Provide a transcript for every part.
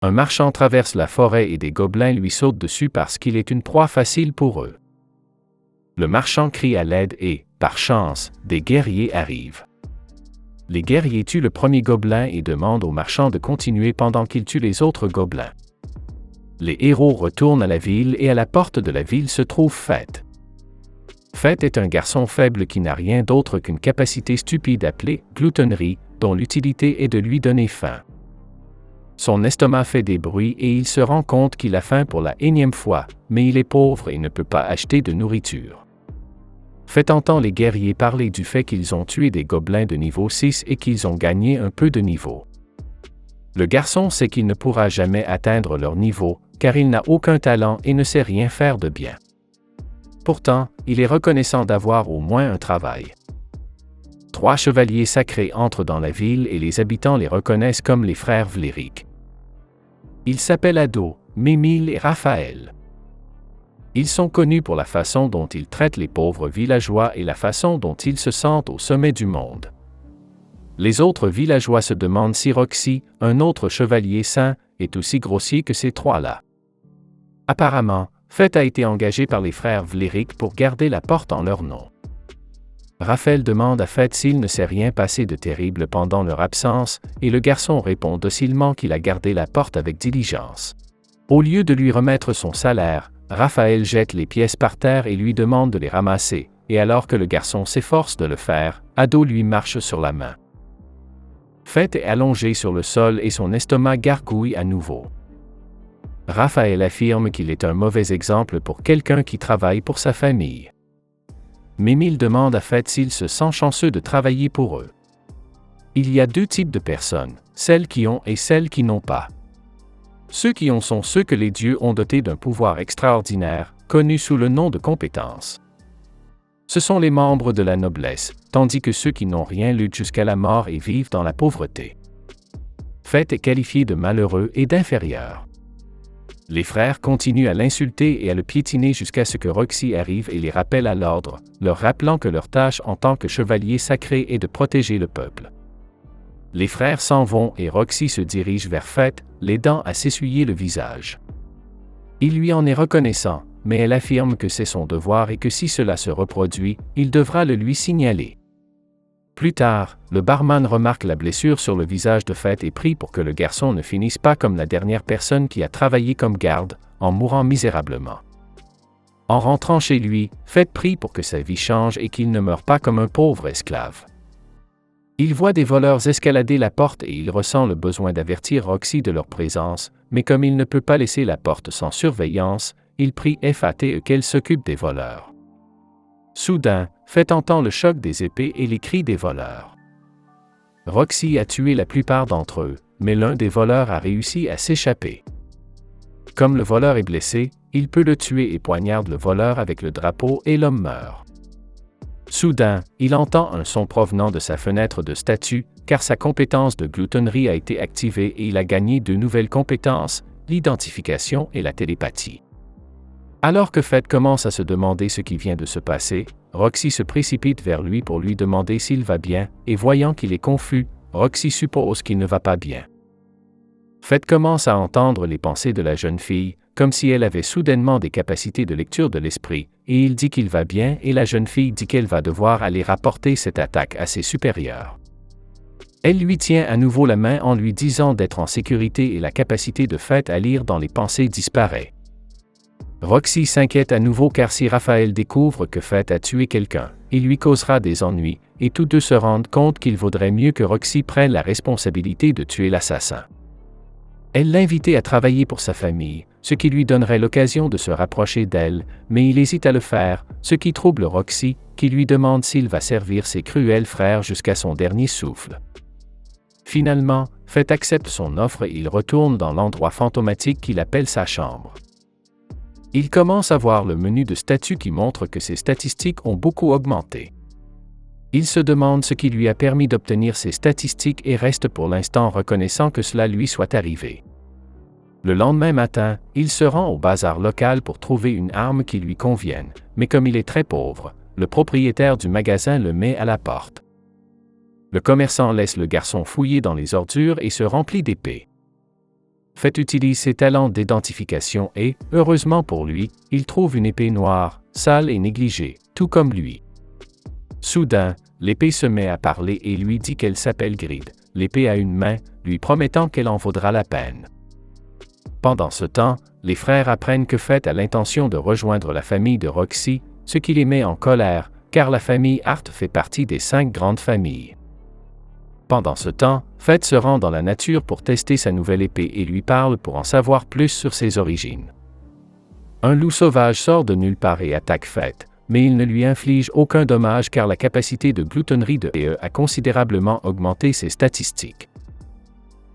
Un marchand traverse la forêt et des gobelins lui sautent dessus parce qu'il est une proie facile pour eux. Le marchand crie à l'aide et, par chance, des guerriers arrivent. Les guerriers tuent le premier gobelin et demandent au marchand de continuer pendant qu'il tue les autres gobelins. Les héros retournent à la ville et à la porte de la ville se trouve Fett. Fett est un garçon faible qui n'a rien d'autre qu'une capacité stupide appelée gloutonnerie, dont l'utilité est de lui donner faim. Son estomac fait des bruits et il se rend compte qu'il a faim pour la énième fois, mais il est pauvre et ne peut pas acheter de nourriture. Fett entend les guerriers parler du fait qu'ils ont tué des gobelins de niveau 6 et qu'ils ont gagné un peu de niveau. Le garçon sait qu'il ne pourra jamais atteindre leur niveau, car il n'a aucun talent et ne sait rien faire de bien. Pourtant, il est reconnaissant d'avoir au moins un travail. 3 chevaliers sacrés entrent dans la ville et les habitants les reconnaissent comme les frères Vlerick. Ils s'appellent Ado, Mémile et Raphaël. Ils sont connus pour la façon dont ils traitent les pauvres villageois et la façon dont ils se sentent au sommet du monde. Les autres villageois se demandent si Roxy, un autre chevalier saint, est aussi grossier que ces 3-là. Apparemment, Fett a été engagé par les frères Vlerick pour garder la porte en leur nom. Raphaël demande à Fett s'il ne s'est rien passé de terrible pendant leur absence, et le garçon répond docilement qu'il a gardé la porte avec diligence. Au lieu de lui remettre son salaire, Raphaël jette les pièces par terre et lui demande de les ramasser, et alors que le garçon s'efforce de le faire, Ado lui marche sur la main. Fett est allongé sur le sol et son estomac gargouille à nouveau. Raphaël affirme qu'il est un mauvais exemple pour quelqu'un qui travaille pour sa famille. Mémile demande à Fett s'il se sent chanceux de travailler pour eux. Il y a 2 types de personnes, celles qui ont et celles qui n'ont pas. Ceux qui ont sont ceux que les dieux ont dotés d'un pouvoir extraordinaire, connu sous le nom de compétence. Ce sont les membres de la noblesse, tandis que ceux qui n'ont rien luttent jusqu'à la mort et vivent dans la pauvreté. Fett est qualifié de malheureux et d'inférieur. Les frères continuent à l'insulter et à le piétiner jusqu'à ce que Roxy arrive et les rappelle à l'ordre, leur rappelant que leur tâche en tant que chevalier sacré est de protéger le peuple. Les frères s'en vont et Roxy se dirige vers Fett, l'aidant à s'essuyer le visage. Il lui en est reconnaissant, mais elle affirme que c'est son devoir et que si cela se reproduit, il devra le lui signaler. Plus tard, le barman remarque la blessure sur le visage de Fett et prie pour que le garçon ne finisse pas comme la dernière personne qui a travaillé comme garde, en mourant misérablement. En rentrant chez lui, Fett prie pour que sa vie change et qu'il ne meure pas comme un pauvre esclave. Il voit des voleurs escalader la porte et il ressent le besoin d'avertir Roxy de leur présence, mais comme il ne peut pas laisser la porte sans surveillance, il prie Fett qu'elle s'occupe des voleurs. Soudain, Fett entend le choc des épées et les cris des voleurs. Roxy a tué la plupart d'entre eux, mais l'un des voleurs a réussi à s'échapper. Comme le voleur est blessé, il peut le tuer et poignarde le voleur avec le drapeau et l'homme meurt. Soudain, il entend un son provenant de sa fenêtre de statue, car sa compétence de gloutonnerie a été activée et il a gagné 2 nouvelles compétences, l'identification et la télépathie. Alors que Fett commence à se demander ce qui vient de se passer, Roxy se précipite vers lui pour lui demander s'il va bien, et voyant qu'il est confus, Roxy suppose qu'il ne va pas bien. Fett commence à entendre les pensées de la jeune fille, comme si elle avait soudainement des capacités de lecture de l'esprit, et il dit qu'il va bien et la jeune fille dit qu'elle va devoir aller rapporter cette attaque à ses supérieurs. Elle lui tient à nouveau la main en lui disant d'être en sécurité et la capacité de Fett à lire dans les pensées disparaît. Roxy s'inquiète à nouveau car si Raphaël découvre que Fett a tué quelqu'un, il lui causera des ennuis, et tous deux se rendent compte qu'il vaudrait mieux que Roxy prenne la responsabilité de tuer l'assassin. Elle l'invitait à travailler pour sa famille, ce qui lui donnerait l'occasion de se rapprocher d'elle, mais il hésite à le faire, ce qui trouble Roxy, qui lui demande s'il va servir ses cruels frères jusqu'à son dernier souffle. Finalement, Fett accepte son offre et il retourne dans l'endroit fantomatique qu'il appelle sa chambre. Il commence à voir le menu de statut qui montre que ses statistiques ont beaucoup augmenté. Il se demande ce qui lui a permis d'obtenir ces statistiques et reste pour l'instant reconnaissant que cela lui soit arrivé. Le lendemain matin, il se rend au bazar local pour trouver une arme qui lui convienne, mais comme il est très pauvre, le propriétaire du magasin le met à la porte. Le commerçant laisse le garçon fouiller dans les ordures et se remplit d'épées. Fett utilise ses talents d'identification et, heureusement pour lui, il trouve une épée noire, sale et négligée, tout comme lui. Soudain, l'épée se met à parler et lui dit qu'elle s'appelle Grid. L'épée a une main, lui promettant qu'elle en vaudra la peine. Pendant ce temps, les frères apprennent que Fett a l'intention de rejoindre la famille de Roxy, ce qui les met en colère, car la famille Hart fait partie des 5 grandes familles. Pendant ce temps, Fett se rend dans la nature pour tester sa nouvelle épée et lui parle pour en savoir plus sur ses origines. Un loup sauvage sort de nulle part et attaque Fett, mais il ne lui inflige aucun dommage car la capacité de gloutonnerie de E a considérablement augmenté ses statistiques.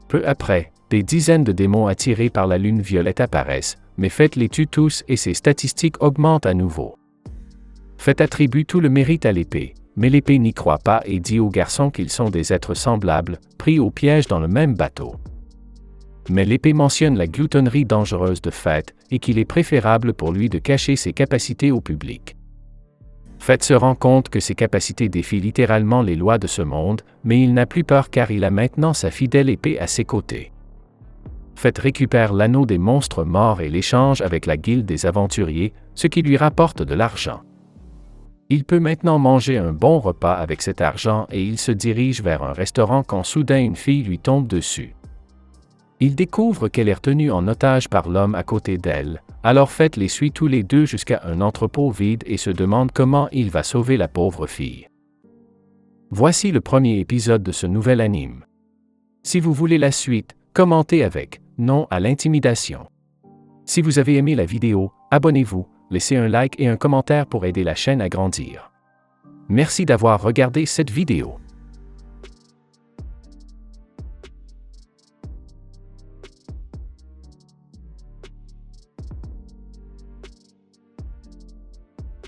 Peu après, des dizaines de démons attirés par la lune violette apparaissent, mais Fett les tue tous et ses statistiques augmentent à nouveau. Fett attribue tout le mérite à l'épée, mais l'épée n'y croit pas et dit aux garçons qu'ils sont des êtres semblables, pris au piège dans le même bateau. Mais l'épée mentionne la gloutonnerie dangereuse de Fett et qu'il est préférable pour lui de cacher ses capacités au public. Fett se rend compte que ses capacités défient littéralement les lois de ce monde, mais il n'a plus peur car il a maintenant sa fidèle épée à ses côtés. Fett récupère l'anneau des monstres morts et l'échange avec la guilde des aventuriers, ce qui lui rapporte de l'argent. Il peut maintenant manger un bon repas avec cet argent et il se dirige vers un restaurant quand soudain une fille lui tombe dessus. Il découvre qu'elle est retenue en otage par l'homme à côté d'elle, alors Fett les suit tous les deux jusqu'à un entrepôt vide et se demande comment il va sauver la pauvre fille. Voici le premier épisode de ce nouvel anime. Si vous voulez la suite, commentez avec « Non à l'intimidation ». Si vous avez aimé la vidéo, abonnez-vous, laissez un like et un commentaire pour aider la chaîne à grandir. Merci d'avoir regardé cette vidéo.